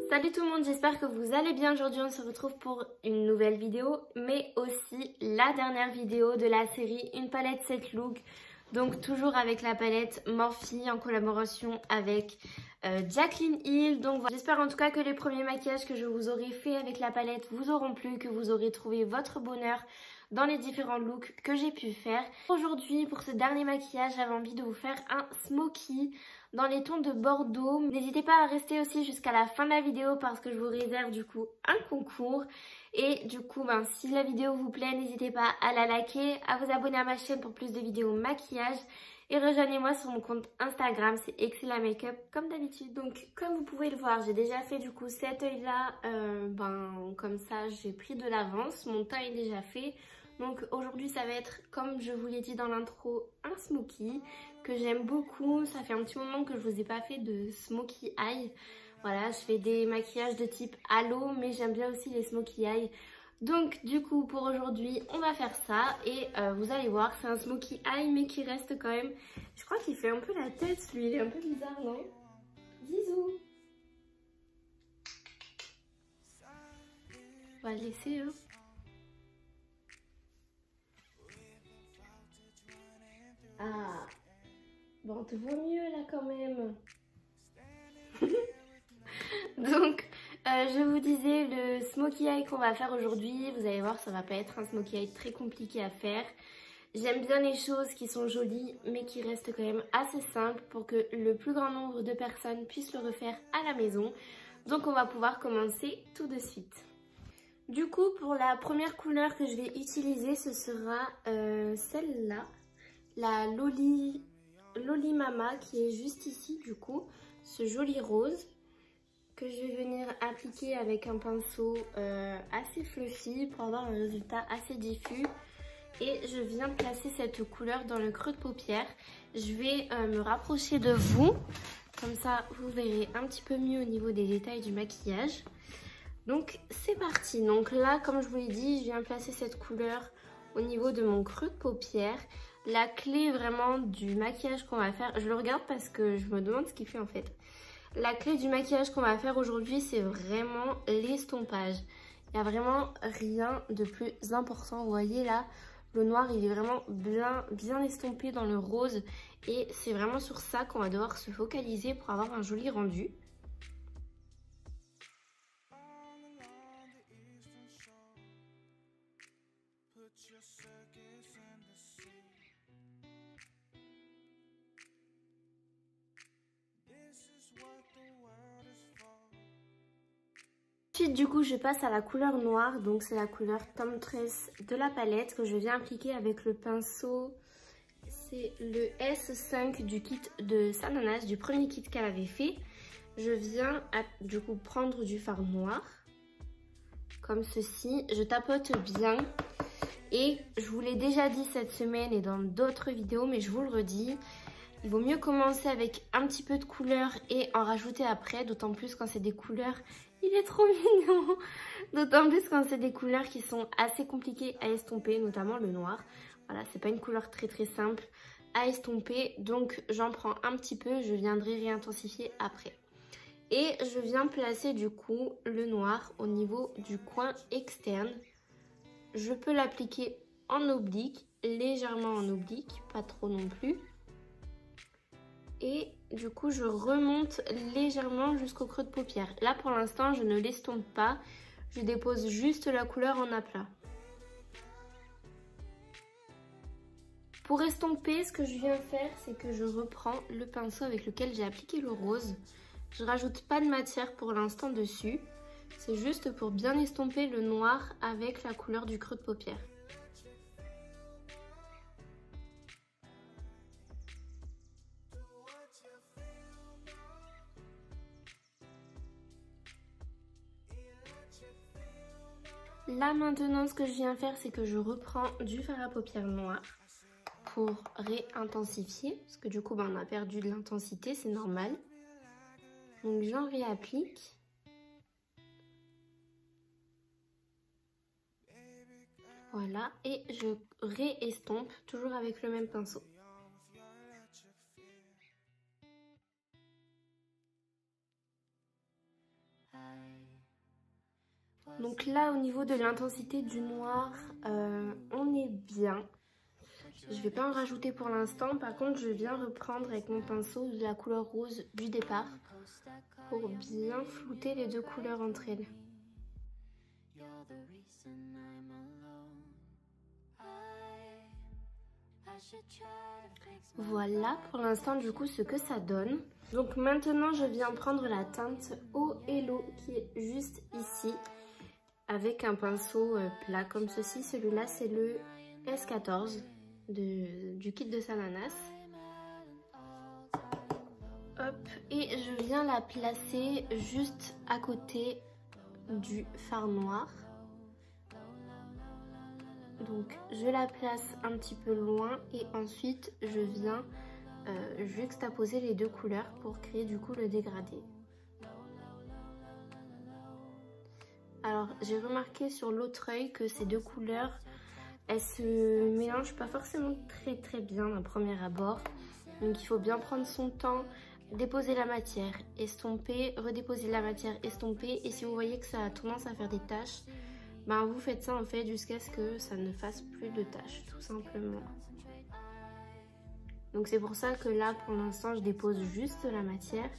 Salut tout le monde, j'espère que vous allez bien. Aujourd'hui on se retrouve pour une nouvelle vidéo, mais aussi la dernière vidéo de la série Une palette 7 looks. Donc toujours avec la palette Morphe en collaboration avec Jaclyn Hill. Donc voilà. J'espère en tout cas que les premiers maquillages que je vous aurai fait avec la palette vous auront plu, que vous aurez trouvé votre bonheur dans les différents looks que j'ai pu faire. Aujourd'hui pour ce dernier maquillage, j'avais envie de vous faire un smoky dans les tons de Bordeaux. N'hésitez pas à rester aussi jusqu'à la fin de la vidéo parce que je vous réserve du coup un concours. Et du coup, si la vidéo vous plaît, n'hésitez pas à la liker, à vous abonner à ma chaîne pour plus de vidéos maquillage. Et rejoignez-moi sur mon compte Instagram, c'est Excella Makeup comme d'habitude. Donc comme vous pouvez le voir, j'ai déjà fait du coup cet œil là, comme ça j'ai pris de l'avance, mon teint est déjà fait. Donc aujourd'hui ça va être, comme je vous l'ai dit dans l'intro, un smoky que j'aime beaucoup. Ça fait un petit moment que je vous ai pas fait de smoky eye. Voilà, je fais des maquillages de type halo, mais j'aime bien aussi les smoky eye. Donc du coup pour aujourd'hui on va faire ça et vous allez voir, c'est un smoky eye mais qui reste quand même, je crois qu'il fait un peu la tête lui, il est un peu bizarre, non? Bisous. On va le laisser hein. Ah bon, on te voit mieux là quand même. Donc je vous disais, le smoky eye qu'on va faire aujourd'hui, vous allez voir, ça va pas être un smoky eye très compliqué à faire. J'aime bien les choses qui sont jolies mais qui restent quand même assez simples pour que le plus grand nombre de personnes puissent le refaire à la maison. Donc on va pouvoir commencer tout de suite. Du coup pour la première couleur que je vais utiliser, ce sera celle-là, la Loli Mama qui est juste ici du coup, ce joli rose que je vais venir appliquer avec un pinceau assez fluffy pour avoir un résultat assez diffus. Et je viens placer cette couleur dans le creux de paupière. Je vais me rapprocher de vous, comme ça vous verrez un petit peu mieux au niveau des détails du maquillage. Donc c'est parti. Donc là, comme je vous l'ai dit, je viens placer cette couleur au niveau de mon creux de paupière. La clé vraiment du maquillage qu'on va faire, je le regarde parce que je me demande ce qu'il fait en fait. La clé du maquillage qu'on va faire aujourd'hui, c'est vraiment l'estompage. Il n'y a vraiment rien de plus important. Vous voyez là, le noir, il est vraiment bien estompé dans le rose. Et c'est vraiment sur ça qu'on va devoir se focaliser pour avoir un joli rendu. Ensuite du coup je passe à la couleur noire, donc c'est la couleur Tom Tress de la palette que je viens appliquer avec le pinceau. C'est le S5 du kit de Sananas, du premier kit qu'elle avait fait. Je viens du coup prendre du fard noir, comme ceci. Je tapote bien et je vous l'ai déjà dit cette semaine et dans d'autres vidéos, mais je vous le redis. Il vaut mieux commencer avec un petit peu de couleur et en rajouter après, d'autant plus quand c'est des couleurs... Il est trop mignon. D'autant plus quand c'est des couleurs qui sont assez compliquées à estomper, notamment le noir. Voilà, c'est pas une couleur très simple à estomper. Donc j'en prends un petit peu, je viendrai réintensifier après. Et je viens placer du coup le noir au niveau du coin externe. Je peux l'appliquer en oblique, légèrement en oblique, pas trop non plus. Et du coup je remonte légèrement jusqu'au creux de paupière. Là pour l'instant je ne l'estompe pas, je dépose juste la couleur en aplat. Pour estomper, ce que je viens faire, c'est que je reprends le pinceau avec lequel j'ai appliqué le rose. Je rajoute pas de matière pour l'instant dessus, c'est juste pour bien estomper le noir avec la couleur du creux de paupière. Là maintenant ce que je viens faire, c'est que je reprends du fard à paupières noir pour réintensifier, parce que du coup on a perdu de l'intensité, c'est normal. Donc j'en réapplique. Voilà, et je réestompe toujours avec le même pinceau. Donc là, au niveau de l'intensité du noir, on est bien. Je vais pas en rajouter pour l'instant. Par contre, je viens reprendre avec mon pinceau de la couleur rose du départ pour bien flouter les deux couleurs entre elles. Voilà pour l'instant du coup ce que ça donne. Donc maintenant je viens prendre la teinte Eau Hello qui est juste ici avec un pinceau plat comme ceci. Celui-là c'est le S14 du kit de Sananas. Hop, et je viens la placer juste à côté du fard noir. Donc je la place un petit peu loin et ensuite je viens juxtaposer les deux couleurs pour créer du coup le dégradé. Alors j'ai remarqué sur l'autre œil que ces deux couleurs elles se mélangent pas forcément très bien à premier abord. Donc il faut bien prendre son temps, déposer la matière, estomper, redéposer la matière, estomper. Et si vous voyez que ça a tendance à faire des taches, ben vous faites ça en fait jusqu'à ce que ça ne fasse plus de taches tout simplement. Donc c'est pour ça que là pour l'instant je dépose juste la matière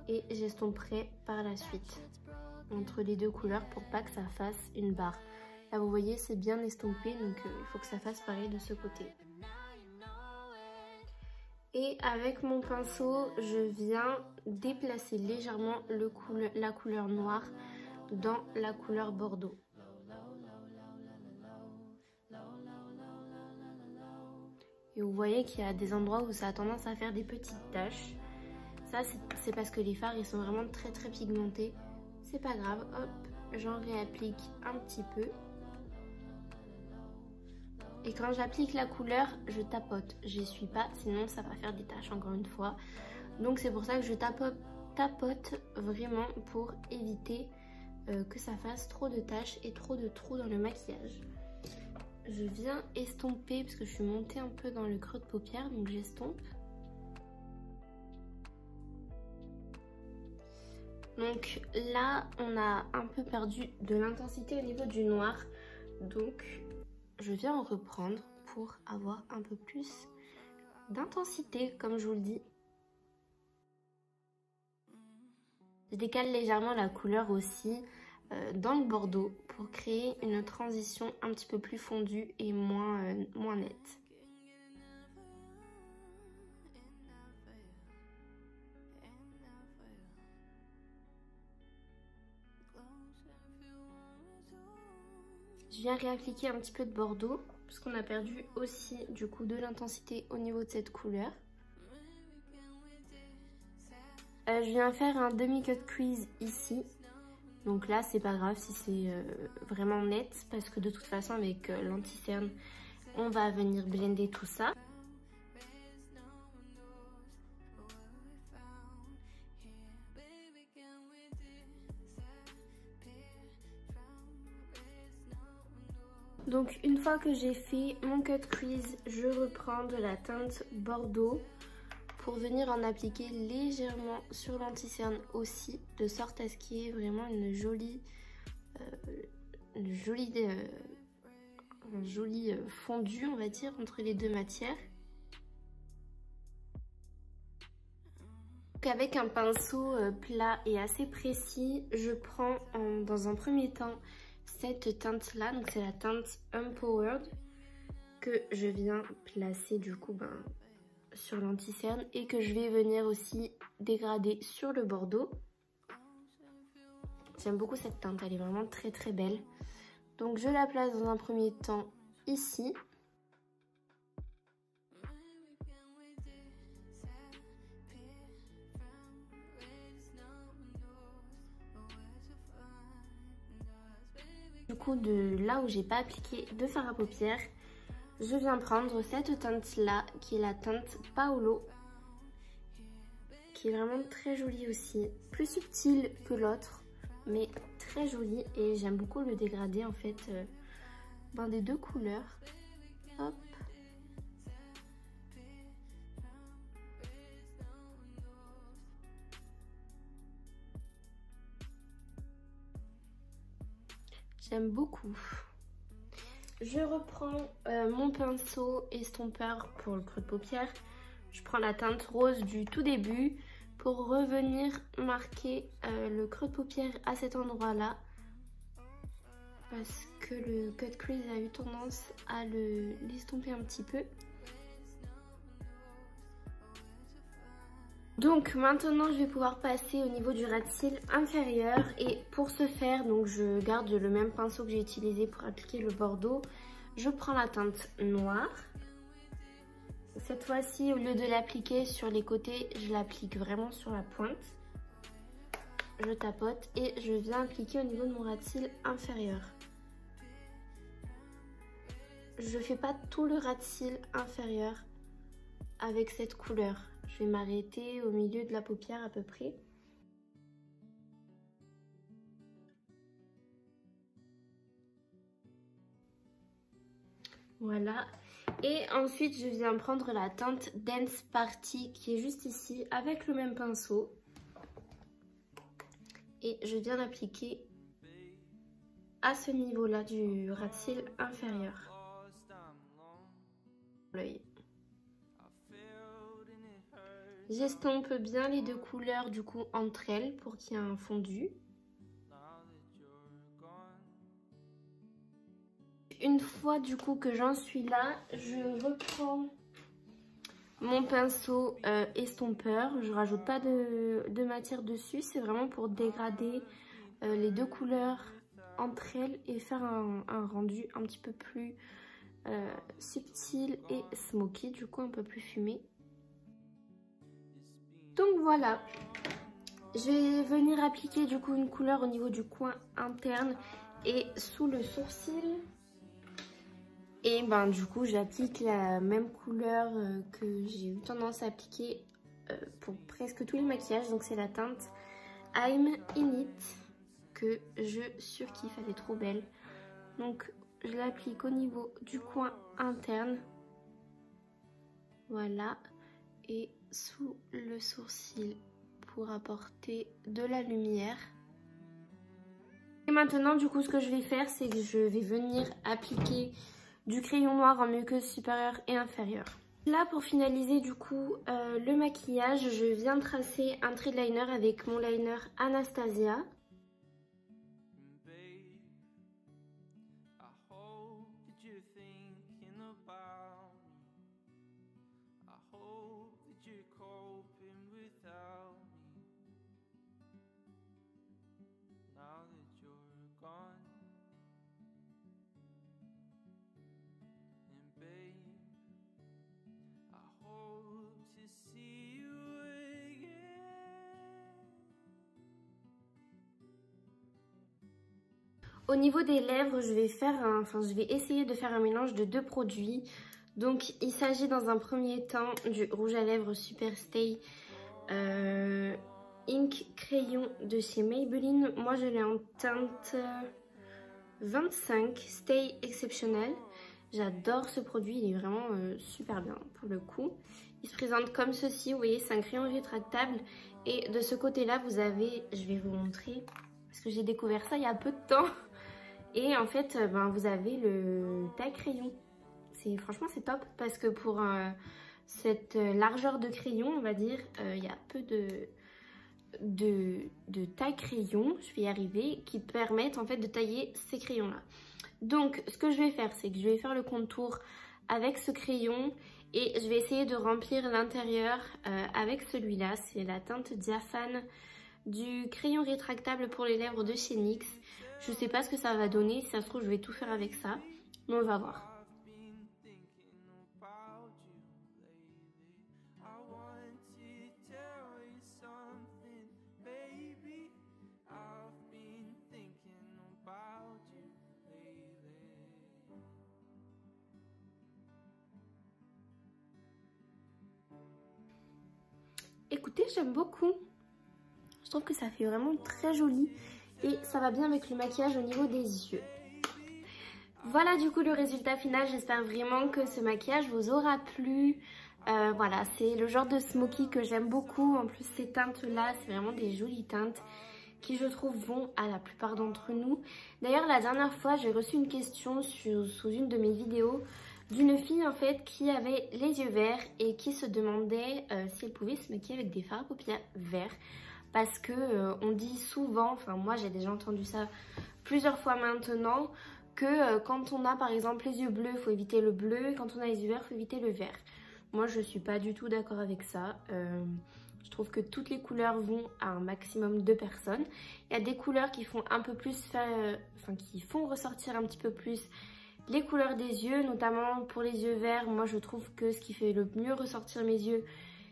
et j'estomperai par la suite entre les deux couleurs pour pas que ça fasse une barre. Là vous voyez c'est bien estompé donc il faut que ça fasse pareil de ce côté. Et avec mon pinceau je viens déplacer légèrement la couleur noire dans la couleur bordeaux. Et vous voyez qu'il y a des endroits où ça a tendance à faire des petites taches. Ça c'est parce que les fards ils sont vraiment très pigmentés. C'est pas grave, hop, j'en réapplique un petit peu. Et quand j'applique la couleur, je tapote. J'essuie pas, sinon ça va faire des taches encore une fois. Donc c'est pour ça que je tapote vraiment pour éviter que ça fasse trop de taches et trop de trous dans le maquillage. Je viens estomper parce que je suis montée un peu dans le creux de paupière, donc j'estompe. Donc là, on a un peu perdu de l'intensité au niveau du noir. Donc je viens en reprendre pour avoir un peu plus d'intensité, comme je vous le dis. Je décale légèrement la couleur aussi dans le bordeaux pour créer une transition un petit peu plus fondue et moins nette. Je viens réappliquer un petit peu de bordeaux parce qu'on a perdu aussi du coup de l'intensité au niveau de cette couleur. Je viens faire un demi-cut crease ici. Donc là c'est pas grave si c'est vraiment net parce que de toute façon avec l'anti-cerne on va venir blender tout ça. Donc une fois que j'ai fait mon cut crease, je reprends de la teinte bordeaux pour venir en appliquer légèrement sur l'anti-cerne aussi, de sorte à ce qu'il y ait vraiment un joli fondu on va dire entre les deux matières. Donc avec un pinceau plat et assez précis, je prends dans un premier temps cette teinte là, donc c'est la teinte Empowered que je viens placer du coup sur l'anti-cerne et que je vais venir aussi dégrader sur le bordeaux. J'aime beaucoup cette teinte, elle est vraiment très belle. Donc je la place dans un premier temps ici. Du coup de là où j'ai pas appliqué de fard à paupières, je viens prendre cette teinte là qui est la teinte Paolo, qui est vraiment très jolie aussi, plus subtile que l'autre mais très jolie et j'aime beaucoup le dégradé en fait des deux couleurs. Hop. J'aime beaucoup. Je reprends mon pinceau estompeur pour le creux de paupière. Je prends la teinte rose du tout début pour revenir marquer le creux de paupière à cet endroit-là. Parce que le cut crease a eu tendance à l'estomper un petit peu. Donc maintenant je vais pouvoir passer au niveau du ras de cils inférieur et pour ce faire, donc je garde le même pinceau que j'ai utilisé pour appliquer le bordeaux. Je prends la teinte noire. Cette fois-ci, au lieu de l'appliquer sur les côtés, je l'applique vraiment sur la pointe. Je tapote et je viens appliquer au niveau de mon ras de cils inférieur. Je fais pas tout le ras de cils inférieur avec cette couleur. Je vais m'arrêter au milieu de la paupière à peu près. Voilà. Et ensuite, je viens prendre la teinte Dance Party qui est juste ici avec le même pinceau. Et je viens l'appliquer à ce niveau-là du ras de cils inférieur. L'œil. J'estompe bien les deux couleurs du coup entre elles pour qu'il y ait un fondu. Une fois du coup que j'en suis là, je reprends mon pinceau estompeur. Je rajoute pas de matière dessus, c'est vraiment pour dégrader les deux couleurs entre elles et faire un rendu un petit peu plus subtil et smoky, du coup un peu plus fumé. Donc voilà, je vais venir appliquer du coup une couleur au niveau du coin interne et sous le sourcil. Et ben du coup j'applique la même couleur que j'ai eu tendance à appliquer pour presque tous les maquillages. Donc c'est la teinte I'm In It que je surkiffe, elle est trop belle. Donc je l'applique au niveau du coin interne. Voilà. Et sous le sourcil pour apporter de la lumière. Et maintenant du coup ce que je vais faire, c'est que je vais venir appliquer du crayon noir en muqueuse supérieure et inférieure. Là pour finaliser du coup le maquillage, je viens tracer un trait de liner avec mon liner Anastasia. Au niveau des lèvres, je vais essayer de faire un mélange de deux produits. Donc il s'agit dans un premier temps du rouge à lèvres Super Stay Ink Crayon de chez Maybelline. Moi je l'ai en teinte 25 Stay Exceptional. J'adore ce produit, il est vraiment super bien pour le coup. Il se présente comme ceci, vous voyez, c'est un crayon rétractable. Et de ce côté-là, vous avez, je vais vous montrer, parce que j'ai découvert ça il y a peu de temps. Et en fait, vous avez le taille crayon. Franchement, c'est top parce que pour cette largeur de crayon, on va dire, il y a peu de taille crayon, je vais y arriver, qui permettent en fait de tailler ces crayons-là. Donc, ce que je vais faire, c'est que je vais faire le contour avec ce crayon et je vais essayer de remplir l'intérieur avec celui-là. C'est la teinte diaphane du crayon rétractable pour les lèvres de chez NYX. Je sais pas ce que ça va donner, si ça se trouve je vais tout faire avec ça, mais on va voir. Écoutez, j'aime beaucoup. Je trouve que ça fait vraiment très joli. Et ça va bien avec le maquillage au niveau des yeux. Voilà du coup le résultat final. J'espère vraiment que ce maquillage vous aura plu. Voilà, c'est le genre de smoky que j'aime beaucoup. En plus ces teintes là, c'est vraiment des jolies teintes. qui je trouve vont à la plupart d'entre nous. D'ailleurs la dernière fois j'ai reçu une question sous une de mes vidéos d'une fille en fait qui avait les yeux verts et qui se demandait si elle pouvait se maquiller avec des fards à paupières verts. Parce que on dit souvent, enfin moi j'ai déjà entendu ça plusieurs fois maintenant, que quand on a par exemple les yeux bleus, il faut éviter le bleu, et quand on a les yeux verts, il faut éviter le vert. Moi je suis pas du tout d'accord avec ça. Je trouve que toutes les couleurs vont à un maximum de personnes. Il y a des couleurs qui font un peu plus, qui font ressortir un petit peu plus les couleurs des yeux, notamment pour les yeux verts. Moi je trouve que ce qui fait le mieux ressortir mes yeux,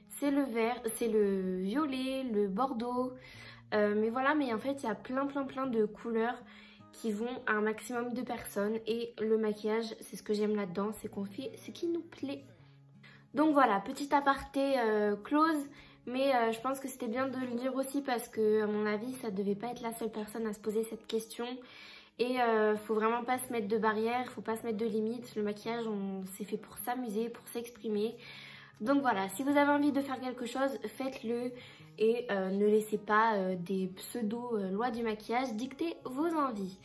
c'est le vert, c'est le violet, le bordeaux. Mais voilà, mais en fait il y a plein de couleurs qui vont à un maximum de personnes. Et le maquillage, c'est ce que j'aime là-dedans, c'est qu'on fait ce qui nous plaît. Donc voilà, petit aparté close. Mais je pense que c'était bien de le dire aussi parce que à mon avis ça devait pas être la seule personne à se poser cette question. Et faut vraiment pas se mettre de barrières, faut pas se mettre de limites. Le maquillage c'est fait pour s'amuser, pour s'exprimer. Donc voilà, si vous avez envie de faire quelque chose, faites-le. Et ne laissez pas des pseudo-lois du maquillage dicter vos envies.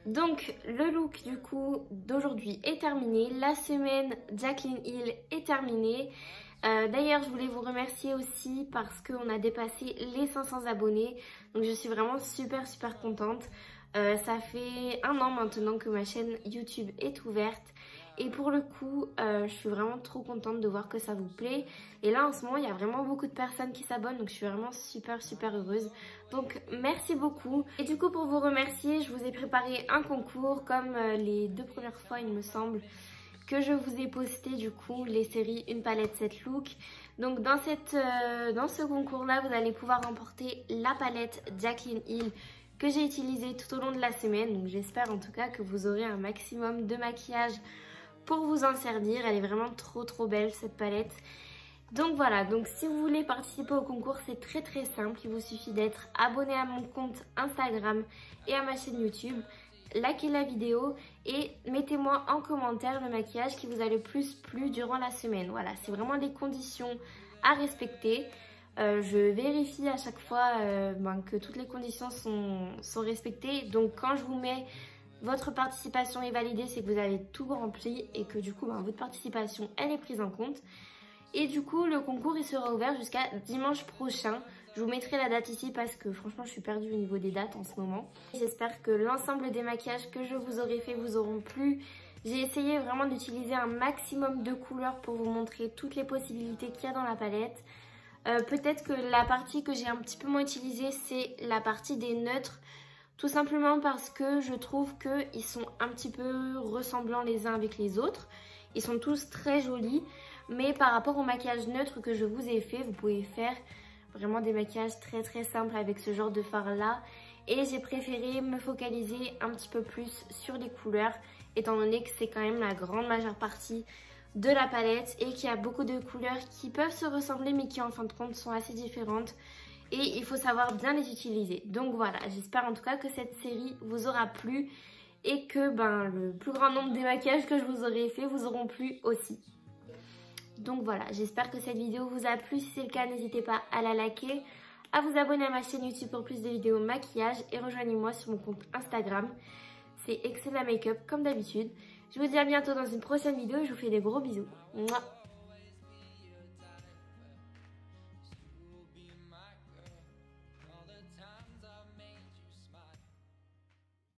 Donc le look du coup d'aujourd'hui est terminé. La semaine Jaclyn Hill est terminée. D'ailleurs je voulais vous remercier aussi parce qu'on a dépassé les 500 abonnés. Donc je suis vraiment super contente. Ça fait 1 an maintenant que ma chaîne YouTube est ouverte. Et pour le coup, je suis vraiment trop contente de voir que ça vous plaît. Et là en ce moment, il y a vraiment beaucoup de personnes qui s'abonnent. Donc je suis vraiment super heureuse. Donc merci beaucoup. Et du coup, pour vous remercier, je vous ai préparé un concours comme les 2 premières fois il me semble, que je vous ai posté du coup les séries Une palette 7 looks. Donc dans ce concours là vous allez pouvoir remporter la palette Jaclyn Hill que j'ai utilisée tout au long de la semaine. Donc j'espère en tout cas que vous aurez un maximum de maquillage pour vous en servir. Elle est vraiment trop belle cette palette. Donc voilà, donc si vous voulez participer au concours, c'est très simple. Il vous suffit d'être abonné à mon compte Instagram et à ma chaîne YouTube. Likez la vidéo et mettez-moi en commentaire le maquillage qui vous a le plus plu durant la semaine. Voilà, c'est vraiment les conditions à respecter. Je vérifie à chaque fois que toutes les conditions sont respectées. Donc quand je vous mets votre participation est validée, c'est que vous avez tout rempli et que du coup votre participation elle est prise en compte. Et du coup le concours il sera ouvert jusqu'à dimanche prochain. Je vous mettrai la date ici parce que franchement je suis perdue au niveau des dates en ce moment. J'espère que l'ensemble des maquillages que je vous aurai fait vous auront plu. J'ai essayé vraiment d'utiliser un maximum de couleurs pour vous montrer toutes les possibilités qu'il y a dans la palette. Peut-être que la partie que j'ai un petit peu moins utilisée, c'est la partie des neutres. Tout simplement parce que je trouve qu'ils sont un petit peu ressemblants les uns avec les autres. Ils sont tous très jolis. Mais par rapport au maquillage neutre que je vous ai fait, vous pouvez faire vraiment des maquillages très simples avec ce genre de fard là. Et j'ai préféré me focaliser un petit peu plus sur les couleurs, étant donné que c'est quand même la grande majeure partie de la palette et qu'il y a beaucoup de couleurs qui peuvent se ressembler mais qui en fin de compte sont assez différentes. Et il faut savoir bien les utiliser. Donc voilà, j'espère en tout cas que cette série vous aura plu et que le plus grand nombre des maquillages que je vous aurai fait vous auront plu aussi. Donc voilà, j'espère que cette vidéo vous a plu. Si c'est le cas, n'hésitez pas à la liker, à vous abonner à ma chaîne YouTube pour plus de vidéos maquillage et rejoignez-moi sur mon compte Instagram. C'est Excella Makeup comme d'habitude. Je vous dis à bientôt dans une prochaine vidéo et je vous fais des gros bisous. Mouah.